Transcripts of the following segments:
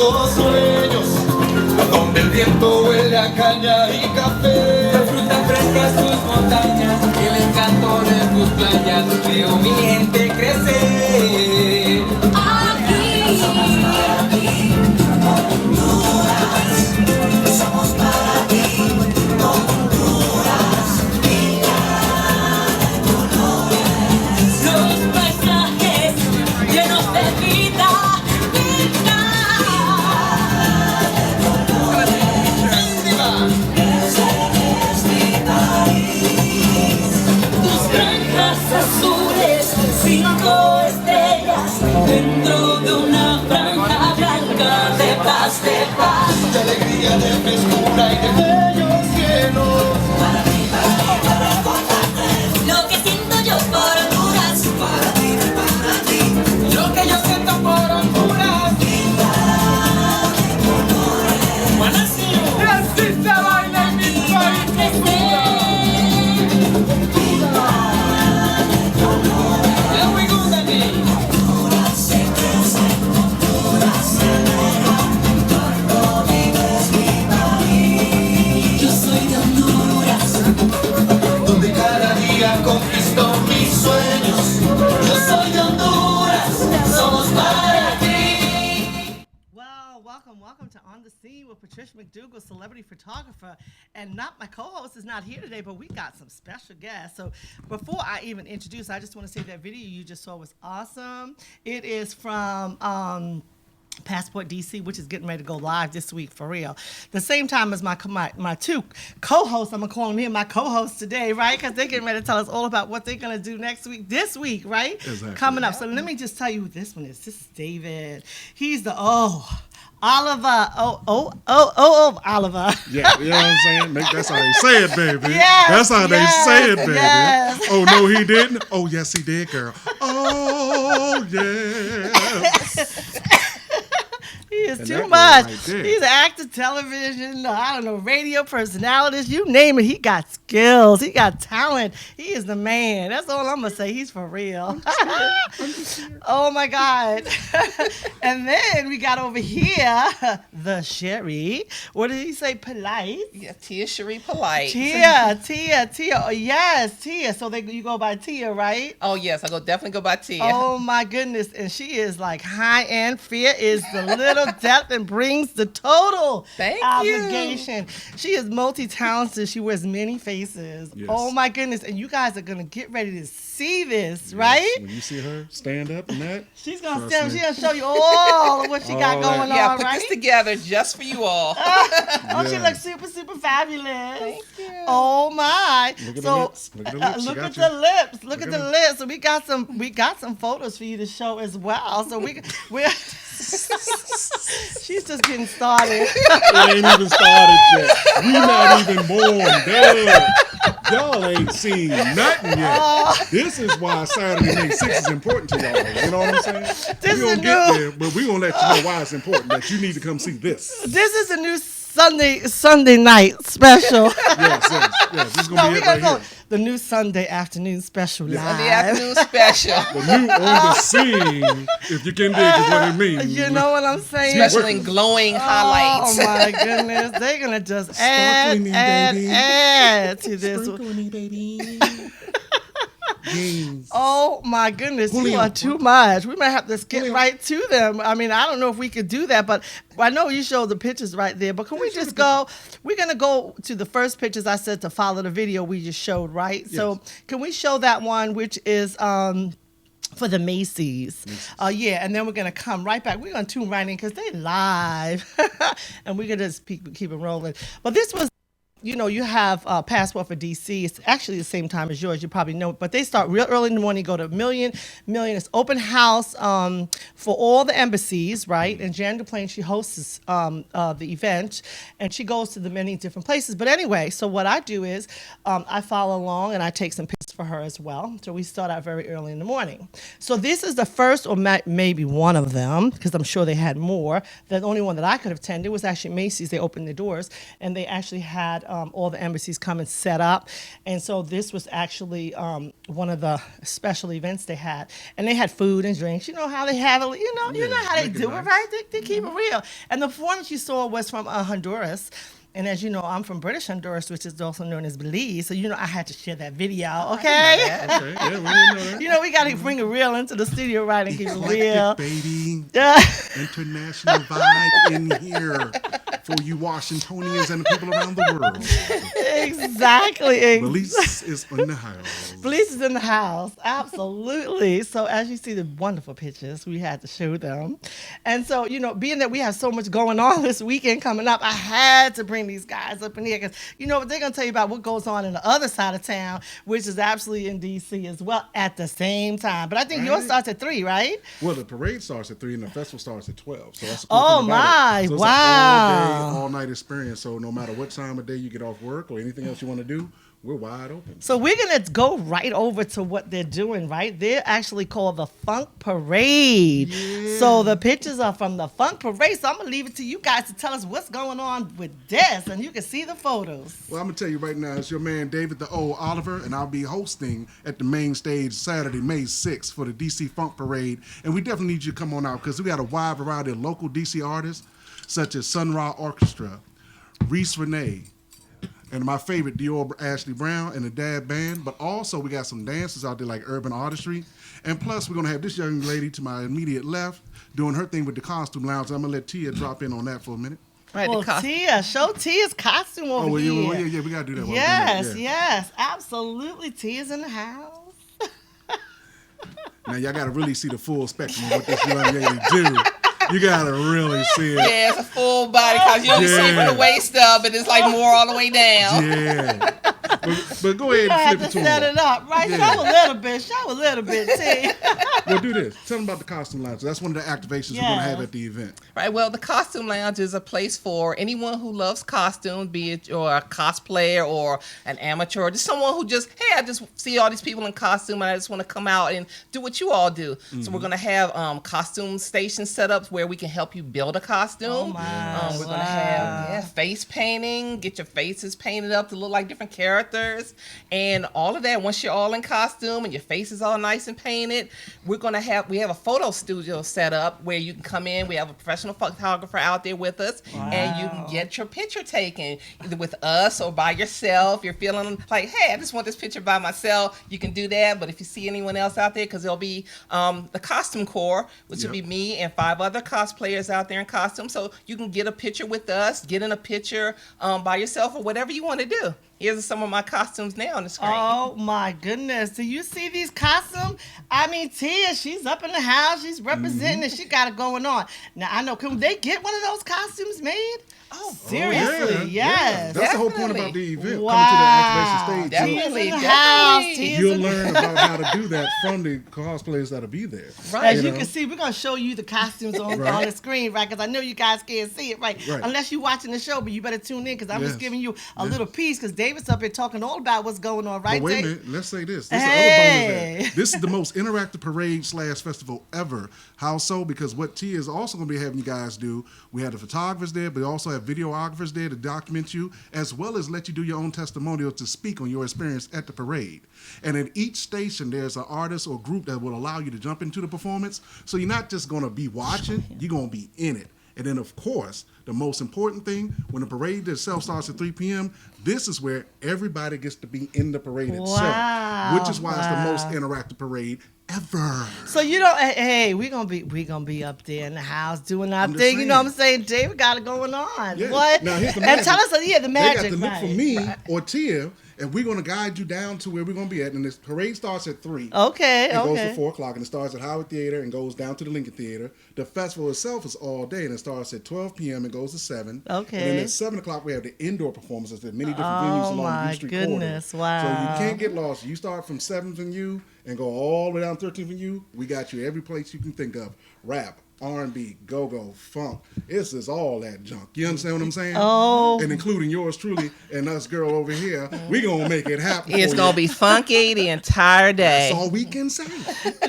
buscando sueños, donde el viento huele a caña y café. Las frutas frescas, sus montañas, el encanto de tus playas, veo mi gente crecer. Aquí somos para ti, Honduras, somos para ti, Honduras, vida de colores. Los paisajes llenos de vida, vida de colores. Ese es mi país. Tus granjas azules, 5 estrellas dentro de una franja blanca de paz, de paz. De alegría, de frescura y de bellos cielos. Para ti, para recordarte lo que siento yo por Honduras. Para ti, Lo que yo siento por Honduras. vida de colores. Buenísimo. Y así se baila en mi país. There we go, Dagger. Honduras se crece, Honduras se eleva, cuando vives mi país. Yo soy de Honduras, Donde cada día conquisto mis sueños. yo soy de Honduras, somos para ti. Well, welcome to On the Scene with Patricia McDougall, celebrity photographer. And not my co-host is not here today, but we got some special guests. So before I even introduce, I just want to say that video you just saw was awesome. It is from Passport DC, which is getting ready to go live this week for real. The same time as my two co-hosts, I'm gonna call them here my co-hosts today, right? Because they're getting ready to tell us all about what they're gonna do this week, right? Exactly. Coming up. So let me just tell you who this one is. This is David. He's the Oliver. Oliver. Yeah, you know what I'm saying? That's how they say it, baby. Yes, That's how they say it, baby. yes. Oh, no, he didn't? Oh, yes, he did, girl. Oh, yes. He is And too that much. girl right there. He's an actor, television, I don't know, radio personalities, you name it. He got skills. He got talent. He is the man. That's all I'm going to say. He's for real. Oh, my God. And then we got over here, the Cherie. What did he say? Polite? Yeah, Tia Cherie Polite. Tia. Oh, yes, Tia. So you go by Tia, right? Oh yes, I definitely go by Tia. Oh my goodness. And she is like high end. Fear is the little depth and brings the total Thank you. obligation. She is multi-talented. She wears many faces. Yes. Oh my goodness. And you guys are going to get ready to see this, right? When you see her stand up and that, She's going to Trust stand. me. She's going to show you all of what she got All going that. Yeah, on, put right? this together just for you all. Oh, she Yeah. looks super, super fabulous. Thank you. Oh my! Look at the so lips. Look at the lips. She look got at you. the lips. Look Look at at the them. lips. So we got some photos for you to show as well. So we're she's just getting started. it ain't even started yet. We not even born, duh. Y'all ain't seen nothing yet. This is why Saturday Night 6 is important to y'all. You know what I'm saying? This We is gonna get new. there, but we gonna let you know why it's important. That you need to come see this. This is a new Sunday night special. Yes. This is No, gonna we be it gotta right go. here. The new Sunday afternoon special live. Sunday afternoon special. The new on the scene, if you can dig is what it means. You know what I'm saying? Special and glowing highlights. Oh my goodness, they're gonna just Sparkling, baby. add to this. Sprinkling, baby. Jeans. Oh my goodness, you Julio. are too much. We might have to skip Julio. right to them. I mean, I don't know if we could do that, but I know you showed the pictures right there. But can we just go? We're gonna go to the first pictures I said to follow the video we just showed, right? So can we show that one, which is for the Macy's. Yeah, and then we're going to come right back. We're going to tune right in because they live. And we're going to just keep it rolling. But this was, you know, you have Passport for DC. It's actually the same time as yours. You probably know it. But they start real early in the morning, go to Million. It's open house for all the embassies, right? And Jan DePlane, she hosts the event. And she goes to the many different places. But anyway, so what I do is I follow along and I take some pictures for her as well. So we start out very early in the morning. So this is the first, or maybe one of them, because I'm sure they had more. The only one that I could have attended was actually Macy's. They opened their doors, and they actually had all the embassies come and set up. And so this was actually one of the special events they had. And they had food and drinks. You know how they have it, you know how they do it, right? They keep it real. And the performance you saw was from Honduras. And as you know, I'm from British Honduras, which is also known as Belize. So, I had to share that video, okay? Okay, yeah, we didn't know that. We got to bring it real into the studio, right, and keep it real. Eclectic, baby. International vibe in here for you Washingtonians and the people around the world. Exactly. Belize is in the house. Belize is in the house, absolutely. So as you see the wonderful pictures, we had to show them. And so, being that we have so much going on this weekend coming up, I had to bring these guys up in here because, they're going to tell you about what goes on in the other side of town, which is absolutely in D.C. as well at the same time. But I think yours starts at 3, right? Well, the parade starts at 3 and the festival starts at 12. So that's the Oh, thing about my. it. So it's Wow. an all-night experience. So no matter what time of day you get off work or anything else you want to do, we're wide open. So we're going to go right over to what they're doing, right? They're actually called the Funk Parade. Yeah. So the pictures are from the Funk Parade. So I'm going to leave it to you guys to tell us what's going on with this. And you can see the photos. Well, I'm going to tell you right now, it's your man David the O. Oliver, and I'll be hosting at the main stage Saturday, May 6th for the DC Funk Parade. And we definitely need you to come on out because we got a wide variety of local DC artists such as Sun Ra Orchestra, Reese Renee, and my favorite, Dior Ashley Brown and the Dad Band. But also we got some dancers out there like Urban Artistry. And plus we're going to have this young lady to my immediate left doing her thing with the Costume Lounge. I'm going to let Tia drop in on that for a minute. Right, Well, Tia, show Tia's costume over here. Yeah, we got to do that. Yes, absolutely. Tia's in the house. Now, y'all got to really see the full spectrum of what this young lady do. You got to really see it. Yeah, it's a full body because you only see from the waist up, but it's like more all the way down. Yeah. But go ahead I and have flip to it to set him. it up, right? Yeah. Show a little bit, T. Well, do this. Tell them about the Costume Lounge. That's one of the activations we're going to have at the event. Right. Well, the Costume Lounge is a place for anyone who loves costumes, be it you're a cosplayer or an amateur, or just someone who just, hey, I just see all these people in costume and I just want to come out and do what you all do. Mm-hmm. So we're going to have costume stations set up where we can help you build a costume. Oh my! We're going to have face painting, get your faces painted up to look like different characters, and all of that. Once you're all in costume and your face is all nice and painted, we have a photo studio set up where you can come in. We have a professional photographer out there with us, and you can get your picture taken either with us or by yourself. You're feeling like, hey, I just want this picture by myself. You can do that, but if you see anyone else out there, because there'll be the costume corps, which will be me and 5 other cosplayers out there in costume, so you can get a picture with us, get in a picture by yourself, or whatever you want to do. Here's some of my costumes now on the screen. Oh my goodness. Do you see these costumes? I mean, Tia, she's up in the house. She's representing and she got it going on. Now, I know, can they get one of those costumes made? Oh, seriously? Yeah. Yes. That's the whole point about the event. Wow. Coming to the activation Definitely. stage. Tia's in the house. Tia's You'll in the learn about how to do that from the cosplayers that'll be there. Right. As you can see, we're going to show you the costumes on the screen, right? Because I know you guys can't see it, right? Unless you're watching the show, but you better tune in because I'm just giving you a little piece because David's up here talking all about what's going on, right, But wait Dave? a minute, let's say this. This is the other bonus there. This is the most interactive parade / festival ever. How so? Because what Tia is also going to be having you guys do, we have the photographers there, but we also have videographers there to document you, as well as let you do your own testimonial to speak on your experience at the parade. And at each station, there's an artist or group that will allow you to jump into the performance. So you're not just going to be watching, you're going to be in it. And then, of course, the most important thing, when the parade itself starts at 3 p.m., this is where everybody gets to be in the parade itself, which is why it's the most interactive parade ever. So you don't. Hey, we gonna be up there in the house doing our thing. saying. You know what I'm saying? David got it going on. Yeah. What? Now, here's the and magic. tell us, the magic. They got to look right. for me or Tia, and we're going to guide you down to where we're going to be at. And this parade starts at 3. Okay. It goes to 4 o'clock, and it starts at Howard Theater and goes down to the Lincoln Theater. The festival itself is all day, and it starts at 12 p.m. and goes to 7. Okay. And then at 7 o'clock, we have the indoor performances at many different venues along the U Street goodness. corridor. Wow. So you can't get lost. You start from 7th and U and go all the way down 13th and U. We got you every place you can think of. Rap, R&B, go-go, funk. This is all that junk. You understand what I'm saying? Oh. And including yours truly and us girl over here, we gonna make it happen. It's for gonna you. be funky the entire day. That's all we can say.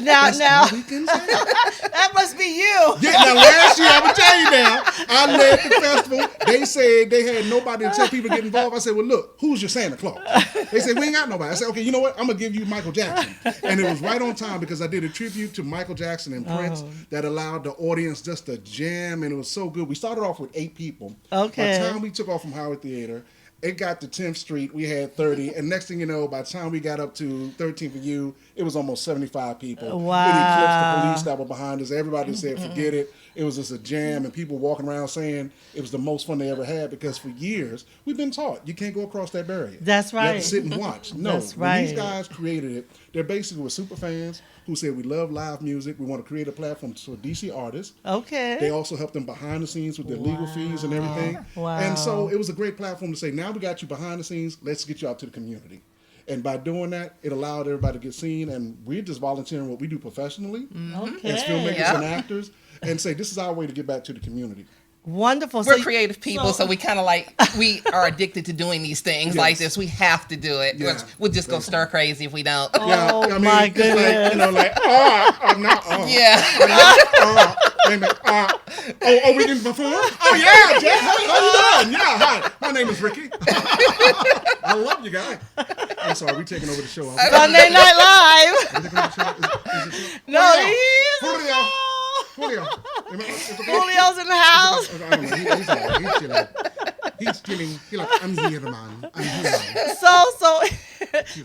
Now, All we can say. that must be you. Yeah, now last year, I'm gonna tell you now, I led the festival. They said they had nobody to tell people to get involved. I said, well, look, who's your Santa Claus? They said, we ain't got nobody. I said, okay, you know what? I'm gonna give you Michael Jackson. And it was right on time because I did a tribute to Michael Jackson and Prince that allowed the audience just to jam, and it was so good. We started off with 8 people. Okay. By the time we took off from Howard Theater, it got to 10th Street, we had 30, and next thing you know, by the time we got up to 13th for You, it was almost 75 people. Wow. It eclipsed the police that were behind us. Everybody said, forget it. It was just a jam, and people walking around saying it was the most fun they ever had because for years, we've been taught you can't go across that barrier. That's You have right. to sit and watch. No, That's when these right. guys created it, they're basically were super fans who said we love live music. We want to create a platform for DC artists. Okay. They also help them behind the scenes with their legal fees and everything. Wow. And so it was a great platform to say, now we got you behind the scenes, let's get you out to the community. And by doing that, it allowed everybody to get seen, and we're just volunteering what we do professionally Okay. as filmmakers Yeah. and actors, and say this is our way to get back to the community. Wonderful. We're So- creative people, so we kind of like, we are addicted to doing these things like this. We have to do it. Yeah. We'll just go stir crazy if we don't. Oh, my it's like, goodness. you know, like, I'm not, Yeah. we can perform? Oh, yeah, Jeff, how you doing? Yeah, hi, my name is Ricky. I love you guys. I'm sorry, we taking over the show. Sunday Night Live. Is it taking over the show? Is it- No, he's Julio. Julio. Julio's in the house. I don't know. He's all right. He's chilling. He's chilling. He's like, I'm here, man. I'm here.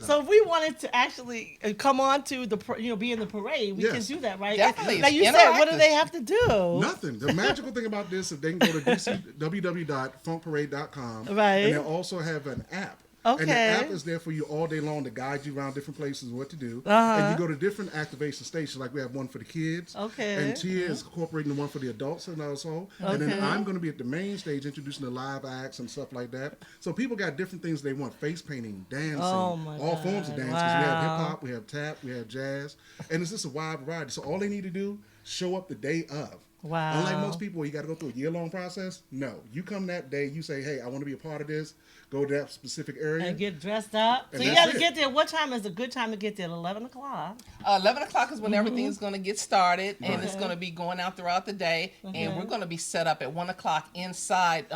So if we wanted to actually come on to the, be in the parade, we Yes. can do that, right? Definitely. Now you It's said, what do interactive. they have to do? Nothing. The magical thing about this is they can go to www.funkparade.com. Right. And they also have an app. And the Okay. app is there for you all day long to guide you around different places and what to do. And you go to different activation stations, like we have one for the kids. Okay. And Tia is incorporating the one for the adults and also. And then Okay. I'm going to be at the main stage introducing the live acts and stuff like that. So people got different things they want: face painting, dancing, Oh, my all forms of dance. 'Cause we have Wow. hip hop, we have tap, we have jazz, and it's just a wide variety. So all they need to do, show up the day of. Wow. Unlike most people where you got to go through a year-long process, no. You come that day, you say, hey, I want to be a part of this, go to that specific area. And get dressed up. And So you that's got to it. get there. What time is a good time to get there? 11 o'clock. 11 o'clock is when everything's going to get started, and it's going to be going out throughout the day. And we're going to be set up at 1 o'clock inside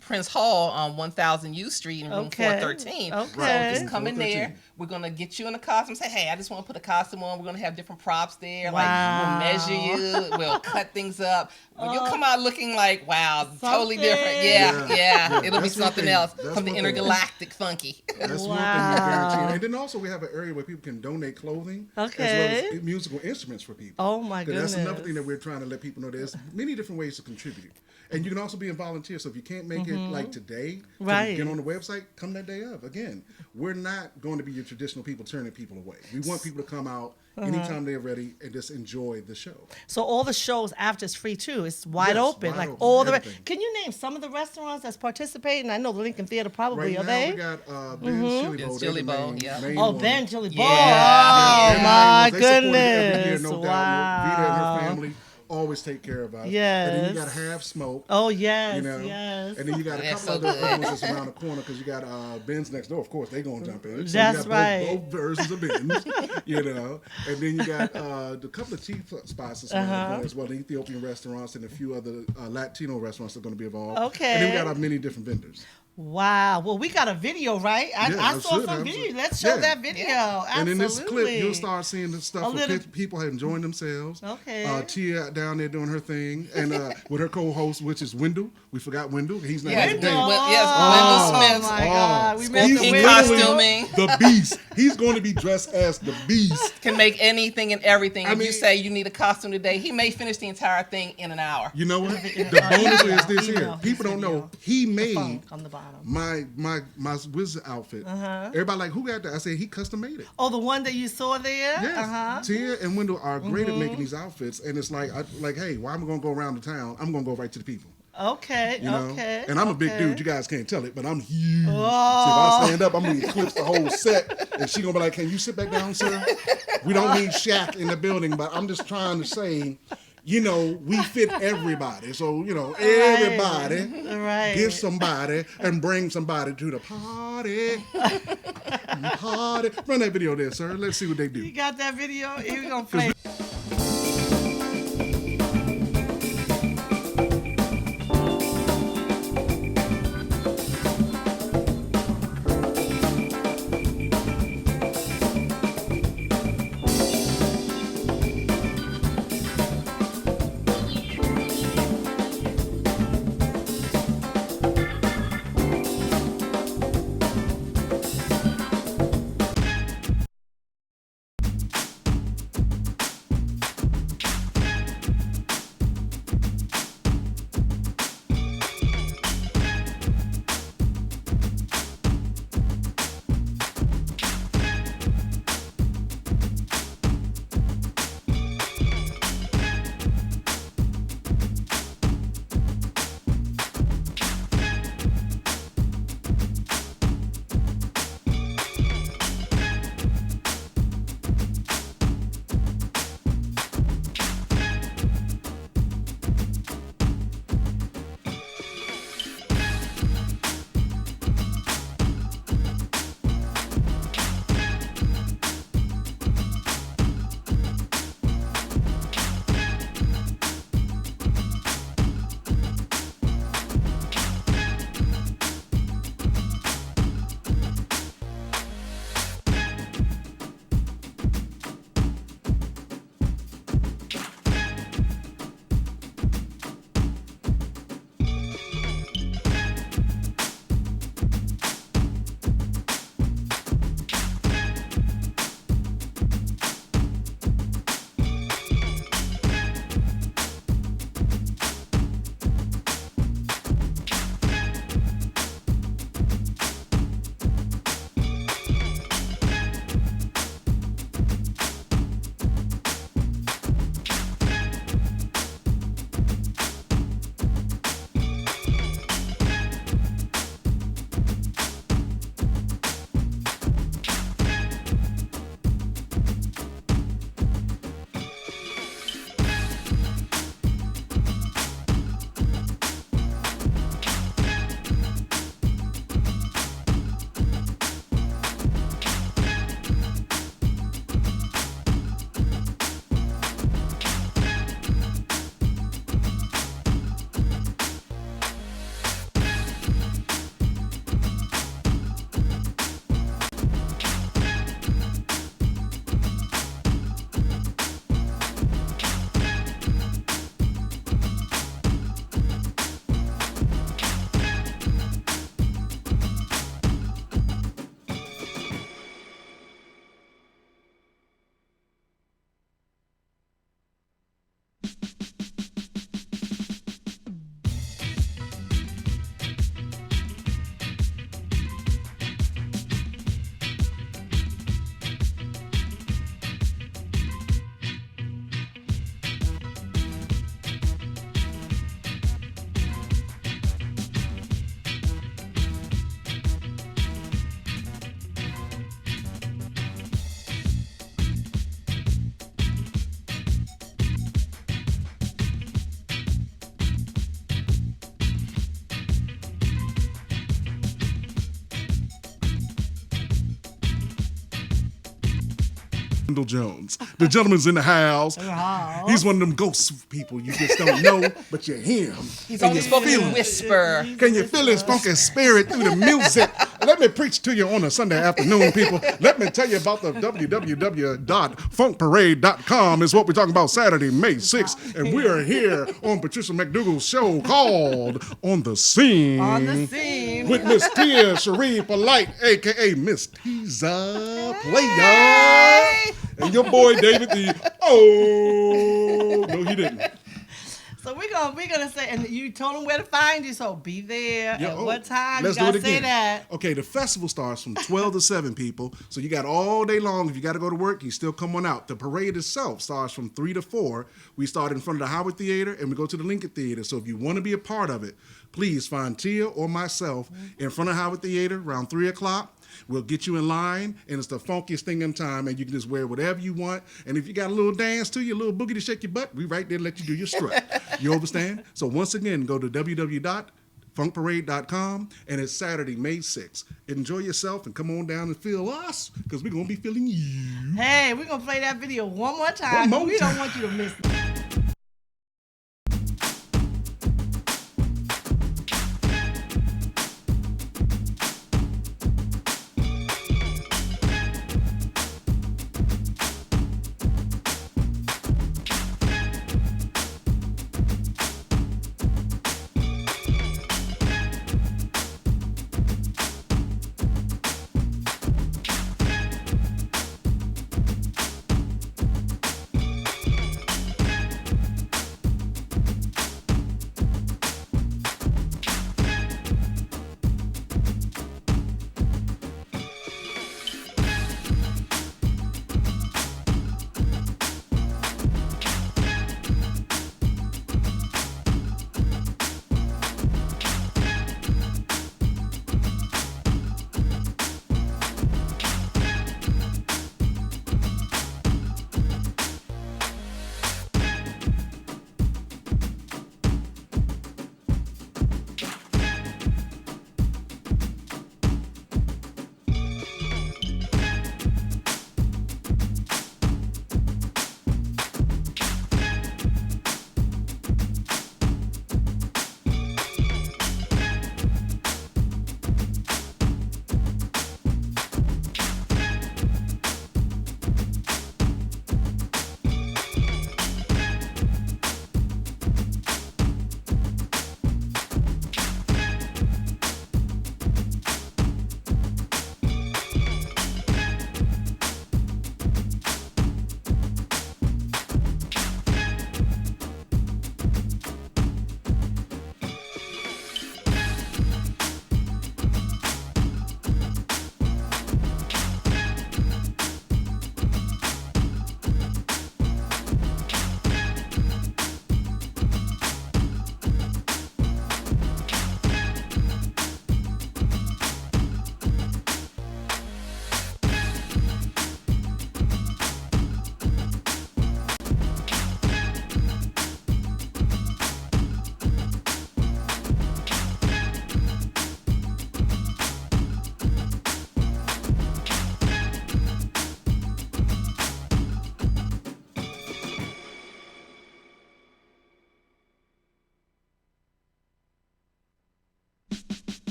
Prince Hall on 1000 U Street in room 413. Okay. So Right. just come in there. 413. We're going to get you in a costume. Say, hey, I just want to put a costume on. We're going to have different props there. Wow. Like, we'll measure you. We'll cut things up. You'll come out looking like, wow, totally different. Something. Yeah. Yeah, It'll be that's one something thing. else. That's From the one thing. intergalactic funky. That's one thing Wow. you're guaranteed. And then also we have an area where people can donate clothing Okay. as well as musical instruments for people. Oh, my 'Cause That's another goodness. thing that we're trying to let people know. There's many different ways to contribute. And you can also be a volunteer. So if you can't make it like today, to Right. get on the website, come that day of. Again, we're not going to be your traditional people turning people away. We want people to come out anytime they're ready and just enjoy the show. So all the shows after is free too. It's wide Yes, open. wide Like open, all the. everything. Can you name some of the restaurants that's participating? I know the Lincoln Theater probably. Right are now they? we got Ben's Chili Bowl. Ben's They're Chili the Bowl, main- yeah. main Oh, one. Ben Chili Bowl. Yeah. Oh They're my the main ones. They support it every year, goodness! no doubt. Wow. Vita and her family always take care of us. And then you got Yes. Half Smoke. Oh yes, You know, yes. and then you got a That's couple so other good. ones that's around the corner because you got Ben's next door. Of course, they gonna jump in. So That's you got right. both versions of Ben's, you know. And then you got the couple of tea spots that's around the corner as well, the Ethiopian restaurants and a few other Latino restaurants that are going to be involved. Okay. And then we got our many different vendors. Wow. Well, we got a video, right? I Yeah, saw should some have. video. Let's show Yeah. that video. And in this Absolutely. clip, you'll start seeing the A stuff where little- people are enjoying themselves. Okay. Tia down there doing her thing, and with her co-host, which is Wendell. We forgot Wendell. He's not Yes, here today. Wendell. Oh, Wendell Smith. my God. We He's missed the In Wendell. costuming. The beast. He's going to be dressed as the beast. Can make anything and everything. I If you mean- say you need a costume today, he may finish the entire thing in an hour. You know what? The bonus is this here. Email. People don't know he made Funk on the bottom. my wizard outfit. Everybody like, who got that? I said he custom made it. Oh, the one that you saw there? Yes, Tia and Wendell are great at making these outfits, and it's like, hey, why am I gonna go around the town? I'm gonna go right to the people. Okay, You know, okay. and I'm a big okay. dude. You guys can't tell it, but I'm huge. Oh. So if I stand up, I'm gonna eclipse the whole set, and she gonna be like, "Can you sit back down, sir? We don't need Shaq in the building, but I'm just trying to say." you know, we fit everybody. So, you know, everybody give somebody and bring somebody to the party. Party. Run that video there, sir. Let's see what they do. You got that video? Here we gonna play. Jones. The gentleman's in the house. He's one of them ghost people you just don't know, but you hear him. He's only spoken in whisper. Can you feel his funky spirit through the music? Let me preach to you on a Sunday afternoon, people. Let me tell you about the www.funkparade.com is what we're talking about Saturday, May 6th. And we are here on Patricia McDougall's show called On the Scene. On the Scene. With Miss Tia Cherie Polite, a.k.a. Miss Teaser Player. And your boy David no, he didn't. So we're gonna say, and you told them where to find you. So be there at what time? Let's you gotta do it again. Say that. Okay, the festival starts from 12 to 7, people. So you got all day long. If you got to go to work, you still come on out. The parade itself starts from 3 to 4. We start in front of the Howard Theater and we go to the Lincoln Theater. So if you want to be a part of it, please find Tia or myself in front of Howard Theater around 3 o'clock. We'll get you in line, and it's the funkiest thing in time, and you can just wear whatever you want. And if you got a little dance to you, a little boogie to shake your butt, we right there to let you do your strut. You understand? So once again, go to www.funkparade.com, and it's Saturday, May 6th. Enjoy yourself and come on down and feel us, because we're going to be feeling you. Hey, we're going to play that video one more time. We don't want you to miss it.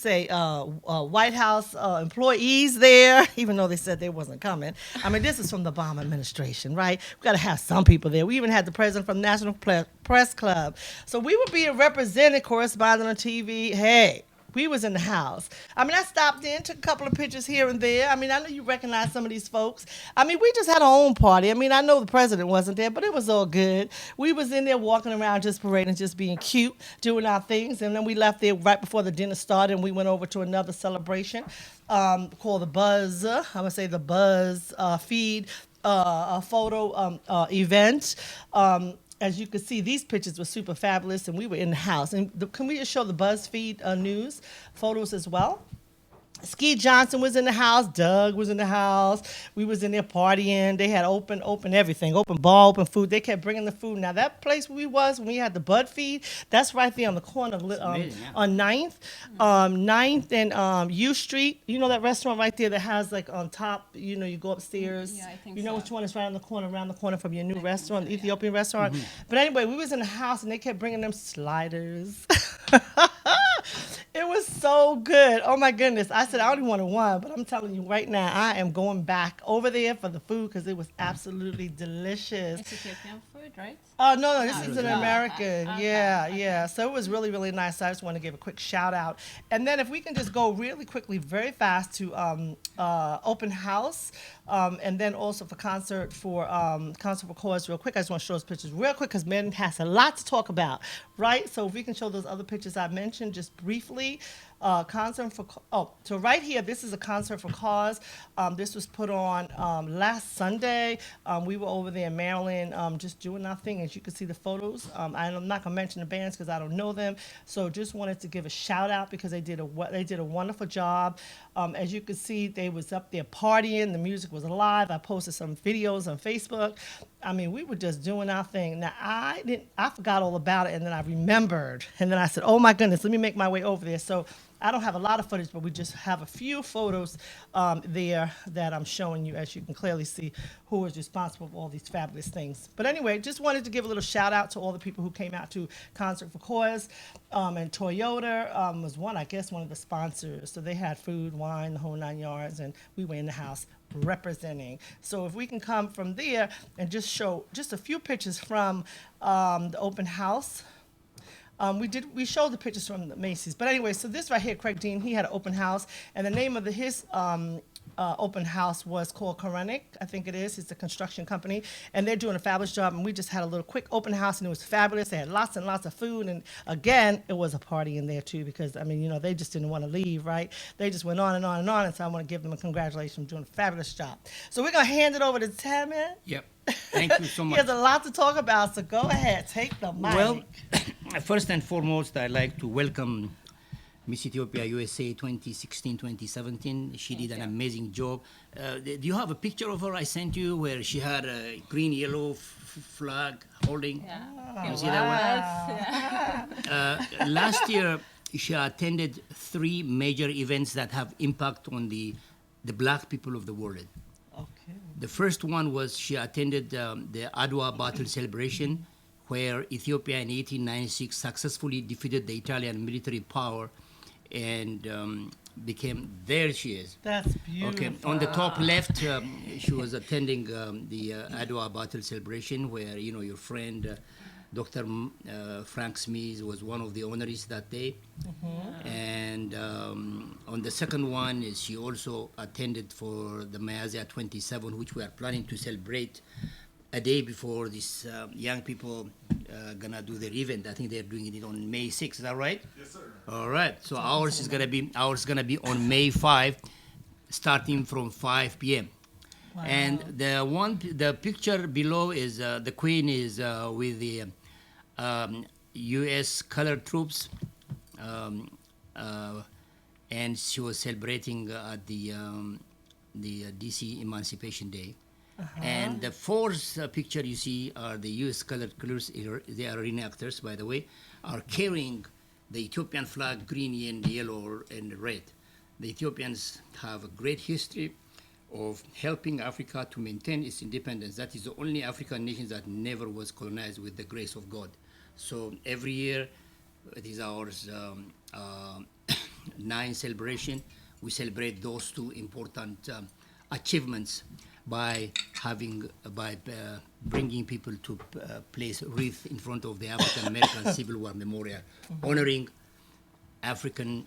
say, White House employees there, even though they said they wasn't coming. I mean, this is from the Obama administration, right? We got to have some people there. We even had the president from National Press Club. So we were being represented, corresponding on TV. Hey, we was in the house. I mean, I stopped in, took a couple of pictures here and there. I mean, I know you recognize some of these folks. I mean, we just had our own party. I mean, I know the president wasn't there, but it was all good. We was in there walking around just parading, just being cute, doing our things. And then we left there right before the dinner started, and we went over to another celebration called the Buzz. I'm going to say the Buzz feed photo event. As you can see, these pictures were super fabulous, and we were in the house. And can we just show the BuzzFeed news photos as well? Ski Johnson was in the house. Doug was in the house. We was in there partying. They had open everything, open bar, open food. They kept bringing the food. Now, that place we was when we had the Bud Feed, that's right there on the corner on 9th. 9th and U Street. You know that restaurant right there that has like on top, you know, you go upstairs. Yeah, I think you know so. which one is right on the corner, around the corner from your new restaurant, the Ethiopian restaurant. But anyway, we was in the house, and they kept bringing them sliders. It was so good. Oh my goodness. I said I only wanted one, but I'm telling you right now, I am going back over there for the food because it was absolutely delicious. It's Ethiopian food, right? Oh, no, this is an Oh, American. okay, Yeah, okay. yeah. So it was really, really nice. I just want to give a quick shout out. And then if we can just go really quickly, very fast to open house, and then also for concert for Cause real quick. I just want to show those pictures real quick because Medhin has a lot to talk about, right? So if we can show those other pictures I mentioned just briefly. So right here, this is a concert for Cause. This was put on last Sunday. We were over there in Maryland just doing our thing. As you can see the photos. I'm not gonna mention the bands because I don't know them. So just wanted to give a shout out because they did a wonderful job. As you can see, they was up there partying. The music was alive. I posted some videos on Facebook. I mean, we were just doing our thing. Now I forgot all about it, and then I remembered, and then I said, "Oh my goodness, let me make my way over there." So I don't have a lot of footage, but we just have a few photos there that I'm showing you, as you can clearly see who was responsible for all these fabulous things. But anyway, just wanted to give a little shout out to all the people who came out to Concert for Cause, and Toyota was one of the sponsors. So they had food, wine, the whole 9 yards, and we were in the house representing. So if we can come from there and just show just a few pictures from the open house. We showed the pictures from the Macy's. But anyway, so this right here, Craig Dean, he had an open house. And the name of his open house was called Korenic, I think it is. It's a construction company. And they're doing a fabulous job. And we just had a little quick open house, and it was fabulous. They had lots and lots of food. And again, it was a party in there, too, because, I mean, you know, they just didn't want to leave, right? They just went on and on and on. And so I want to give them a congratulations for doing a fabulous job. So we're going to hand it over to Tamrat. Yep. Thank you so He much. has a lot to talk about, so go ahead, take the mic. Well, first and foremost, I'd like to welcome Miss Ethiopia USA 2016-2017. She did an amazing job. Do you have a picture of her I sent you where she had a green, yellow flag holding? Yeah. You see that one? Last year, she attended 3 major events that have impact on the black people of the world. Okay. The first one was she attended the Adwa Battle Celebration, where Ethiopia in 1896 successfully defeated the Italian military power and became, there she is. That's beautiful. Okay, on the top left, she was attending the Adwa Battle Celebration, where, you know, your friend Dr. Frank Smith was one of the honorees that day. And on the second one, is she also attended for the Miazia 27, which we are planning to celebrate a day before these young people gonna do their event. I think they're doing it on May 6th. Is that right? Yes, sir. All right. So ours is gonna be on May 5, starting from 5 p.m. Wow. And the picture below is the Queen is with the U.S. colored troops, and she was celebrating at the D.C. Emancipation Day. And the fourth picture you see are the U.S. colored colors. They are reenactors, by the way, are carrying the Ethiopian flag, green and yellow and red. The Ethiopians have a great history of helping Africa to maintain its independence. That is the only African nation that never was colonized with the grace of God. So every year, it is our 9 celebration, we celebrate those two important achievements by bringing people to place wreath in front of the African American Civil War Memorial, honoring African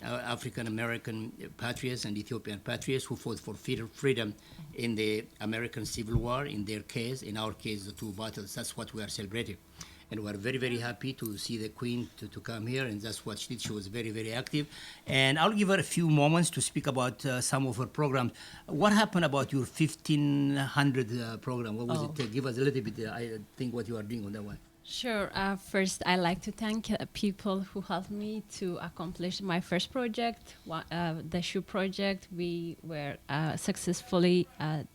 American patriots and Ethiopian patriots who fought for freedom in the American Civil War. In their case, in our case, the two battles. That's what we are celebrating. And we are very, very happy to see the Queen to come here, and that's what she did. She was very, very active. And I'll give her a few moments to speak about some of her programs. What happened about your 1500 program? What was it? Give us a little bit, I think, what you are doing on that one. Sure. First, I'd like to thank people who helped me to accomplish my first project, the shoe project. We were successfully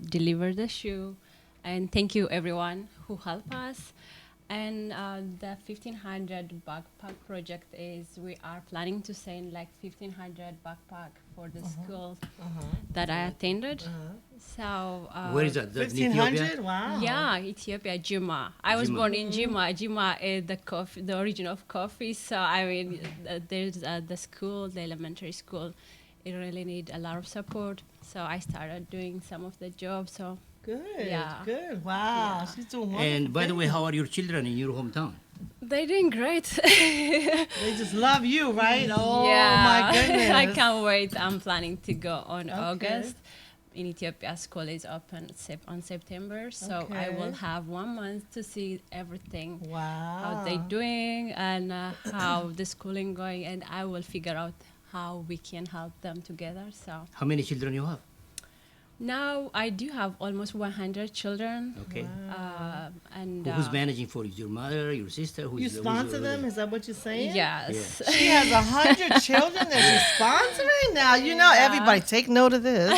delivered the shoe. And thank you, everyone who helped us. And the 1500 backpack project is we are planning to send like 1500 backpack for the schools that I attended. So where is that? That's in 1500? Ethiopia? Wow. yeah, Ethiopia, Jimma. I was Jimma. born in Jimma. Jimma is the origin of coffee. So I mean, there's the school, the elementary school. It really need a lot of support. So I started doing some of the jobs. So Good. Yeah. Good. Wow. She's doing wonderful. And by the way, things. how are your children in your hometown? they're doing great. They just love you, right? Oh yeah. my goodness. I can't wait. I'm planning to go on Okay. August. In Ethiopia, school is open on September, so I will Okay. have 1 month to see everything, Wow. how they doing and how the schooling going, and I will figure out how we can help them together. So How many children you have? now I do have almost 100 children, Okay. and Who's managing for you? Your mother, your sister? You sponsor them? Is that what you're saying? yes, She has 100 children that she's sponsoring. Now, you know, everybody take note of this.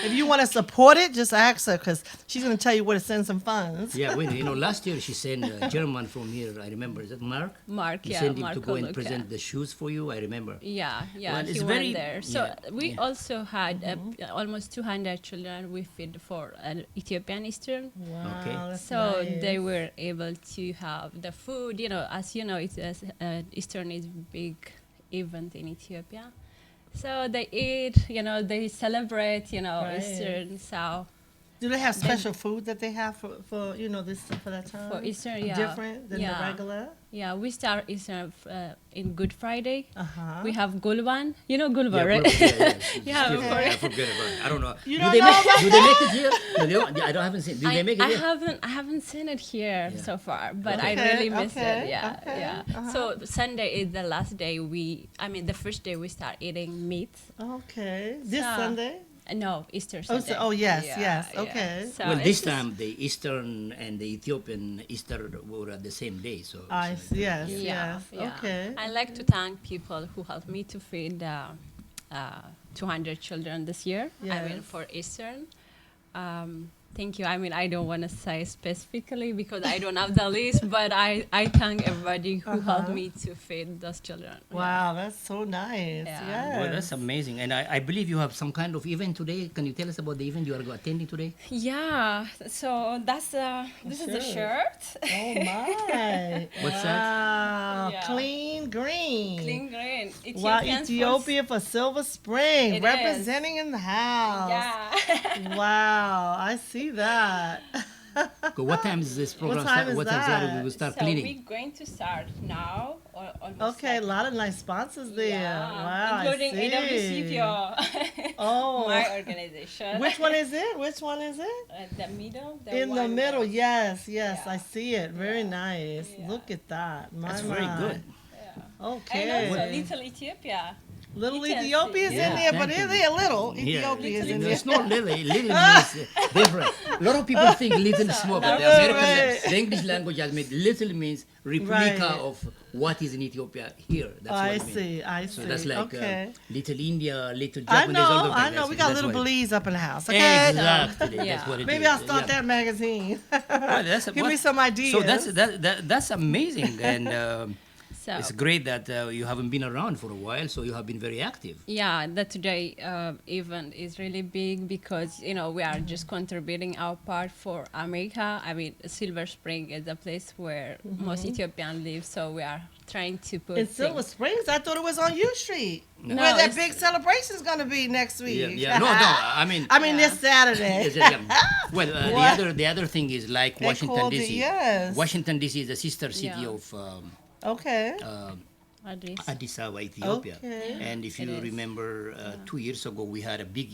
If you want to support it, just ask her because she's going to tell you where to send some funds. Yeah, wait, last year she sent a German from here, I remember. Is that Mark? Mark, You yeah, sent him Mark to go and Oluka. present the shoes for you, I remember. Yeah, Well, he it's went very- there. So yeah, we yeah. also had almost 200 children we feed for an Ethiopian Eastern. Wow. Okay. That's So nice. they were able to have the food. As you know, it's Eastern is big event in Ethiopia. So they eat, they celebrate, Right. Eastern. So Do they have special food that they have for this for that time? for Eastern, yeah. Different than the regular? Yeah, we start Eastern in Good Friday. Uh-huh. We have Gulban. You know Gulban, Yeah, right? yeah. Yeah, Still, I forget about it. I don't know. You do, don't they know make, about do they make it here? No, they don't, I haven't seen. Do they make it here? I haven't seen it here Yeah. so far, but I Okay, really miss okay, it. Yeah, okay, yeah. So Sunday is the last day the first day we start eating meat. Okay. This So- Sunday? No, Easter Oh, Sunday. yes, Yeah, yes. yeah. Okay. So Well, this it's- time the Eastern and the Ethiopian Easter were at the same day. So I see. Yes, Yeah, yes. yeah. Okay. I like to thank people who helped me to feed 200 children this year. Yes. For Eastern. Thank you. I don't want to say specifically because I don't have the list, but I thank everybody who helped me to feed those children. Wow, that's so nice. Yeah. Yes. Well, that's amazing. And I believe you have some kind of event today. Can you tell us about the event you are attending today? Yeah. So that's this is the shirt. Oh my! What's that? Wow, Yeah. clean green. Clean green. Wow, Ethiopians Ethiopia for Silver Spring, It representing in the house. Yeah. Wow, I see that. So what time is this program? time is what time that? we will start So cleaning? we're going to start now or almost. Okay, a like- lot of nice sponsors there. Yeah, Wow, including I see. AWCPO, Oh, my organization. which one is it? Which one is it? The middle. In the one middle, there. yes, yes, Yeah. I see it. Very Yeah. nice. Yeah. Look at that. My, That's very my. good. Okay. And also Little Ethiopia. Little You can see. Ethiopia's in Yeah, there, but thank you. they're little. Yeah, Ethiopia's in there. it's not Lily. Lily means different. A lot of people think little is small, but the Right. American, the English language has made little means replica Right. of what is in Ethiopia here. That's I what it means. see, I So see. that's like Okay. Little India, Little I Japan. there's all know, of I that. know. We That's got little what it- Belize up in the house, okay? Exactly. Yeah. That's what it Maybe is. I'll start Yeah. that magazine. Well, that's Give me some ideas. So that's amazing. And So it's great that you haven't been around for a while, so you have been very active. yeah, the today event is really big because we are just contributing our part for America. I mean, Silver Spring is a place where most Ethiopians live, so we are trying to put In Silver things. Springs, I thought it was on U Street. No. Where No, that it's- big celebration is going to be next week. Yeah. No. I mean. I mean, this Saturday. Yes, yeah. Well, What? the other thing is like They Washington called it, D.C. yes. Washington D.C. is the sister city Yeah. of Okay. Addis. Addis Ababa, Ethiopia. Okay. And if you It is. remember, 2 years ago we had a big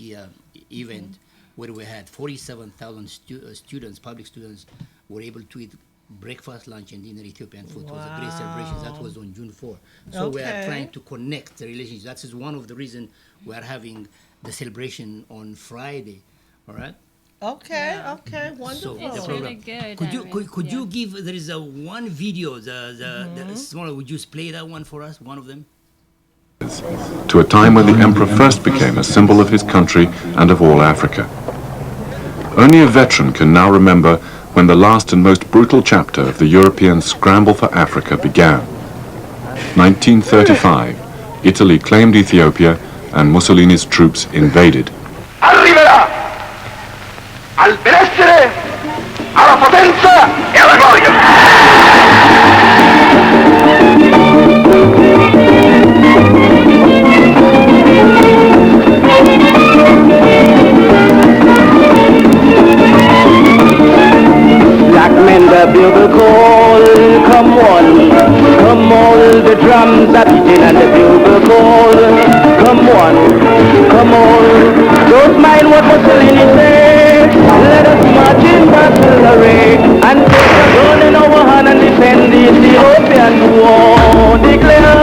event where we had 47,000 students, public students, were able to eat breakfast, lunch, and dinner Ethiopian food. It was a great celebration. That was on June 4. So we are Okay. trying to connect the relations. That is one of the reasons we are having the celebration on Friday. All right. Okay. Yeah. Okay. Wonderful. the It's program. really good. Could I you mean, could you yeah. give? There is a one video. The smaller. Would you play that one for us? One of them. To a time when the emperor first became a symbol of his country and of all Africa. Only a veteran can now remember when the last and most brutal chapter of the European scramble for Africa began. 1935, Italy claimed Ethiopia and Mussolini's troops invaded. Arriverà al benessere, alla potenza e alla gloria. Black men, the bugle call, come all the drums are beating and the bugle call, come on, don't mind what Mussolini said, let us march in battle array, and take a gun in our hand and defend the Ethiopian war, declare.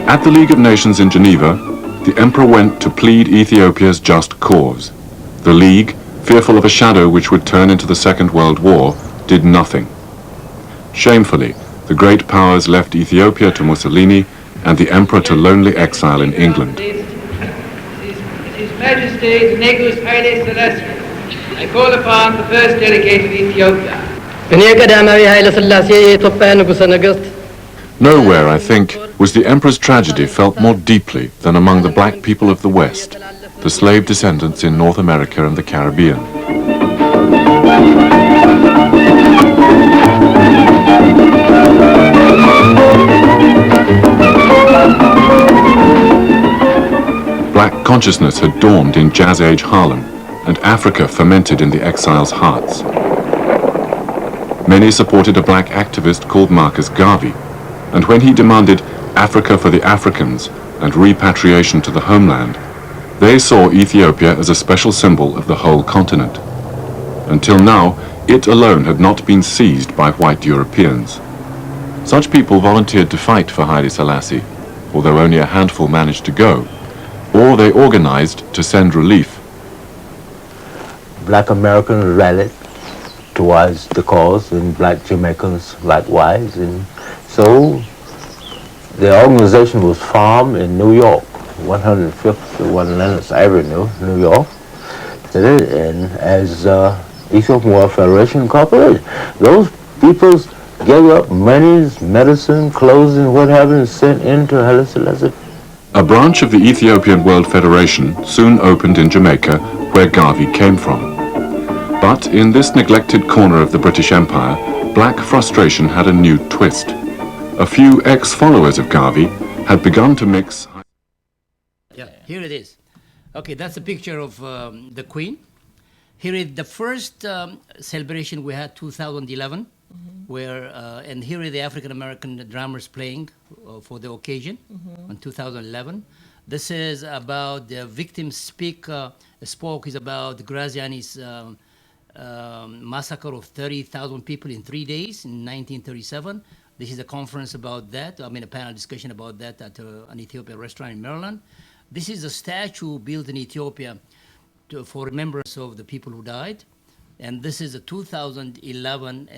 At the League of Nations in Geneva, the emperor went to plead Ethiopia's just cause. The League, fearful of a shadow which would turn into the Second World War, did nothing. Shamefully, the great powers left Ethiopia to Mussolini and the emperor to lonely exile in England. His Majesty the Negus Hayle Selassie, I call upon the first delegate of Ethiopia. Nowhere, I think, was the emperor's tragedy felt more deeply than among the black people of the West, the slave descendants in North America and the Caribbean. Black consciousness had dawned in Jazz Age Harlem, and Africa fermented in the exiles' hearts. Many supported a black activist called Marcus Garvey, and when he demanded Africa for the Africans and repatriation to the homeland, they saw Ethiopia as a special symbol of the whole continent. Until now, it alone had not been seized by white Europeans. Such people volunteered to fight for Haile Selassie, although only a handful managed to go, or they organized to send relief. Black Americans rallied towards the cause, and black Jamaicans likewise, and so the organization was formed in New York, 105th to 1 Lennox Avenue, New York, and as Ethiopian World Federation Incorporated. Those people gave up monies, medicine, clothes, and what have you, and sent into Haile Selassie. A branch of the Ethiopian World Federation soon opened in Jamaica, where Garvey came from. But in this neglected corner of the British Empire, black frustration had a new twist. A few ex-followers of Garvey had begun to mix... Yeah, here it is. Okay, that's a picture of the Queen. Here is the first celebration we had, 2011, where, and here are the African-American drummers playing for the occasion in 2011. This is about the victims spoke is about Graziani's massacre of 30,000 people in 3 days in 1937. This is a conference about that, I mean a panel discussion about that at an Ethiopian restaurant in Maryland. This is a statue built in Ethiopia for remembrance of the people who died. And this is a 2011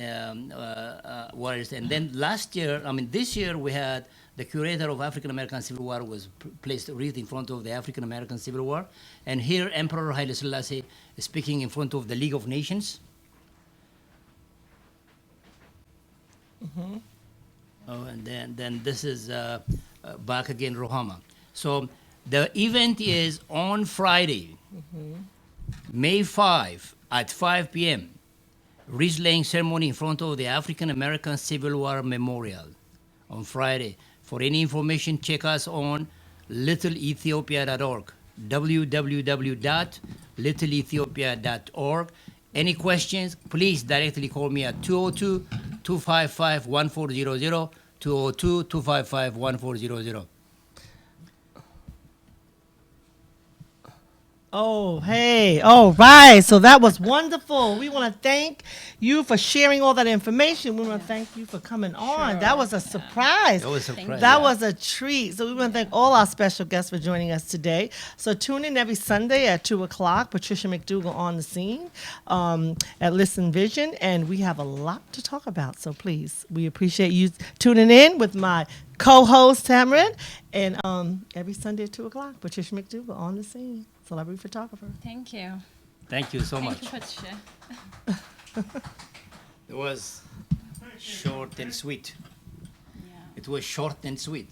warriors. And then last year, I mean this year we had the curator of African American Civil War was placed right in front of the African American Civil War. And here Emperor Haile Selassie is speaking in front of the League of Nations. Oh, and then this is back again, Ruhama. So the event is on Friday, May 5 at 5 p.m. Wreath laying ceremony in front of the African American Civil War Memorial on Friday. For any information, check us on littleethiopia.org, www.littleethiopia.org. Any questions, please directly call me at 202-255-1400, 202-255-1400. Oh, hey. All right. So that was wonderful. We want to thank you for sharing all that information. We want to thank you for coming on. That was a surprise. That was a surprise. That was a treat. So we want to thank all our special guests for joining us today. So tune in every Sunday at 2 o'clock. Patricia McDougall on the scene at Listen Vision. And we have a lot to talk about. So please, we appreciate you tuning in with my co-host, Tamrat. And every Sunday at 2 o'clock, Patricia McDougall on the scene. Celebrity photographer. Thank you. Thank you so much. Thank you, Patricia. It was short and sweet. Yeah. It was short and sweet.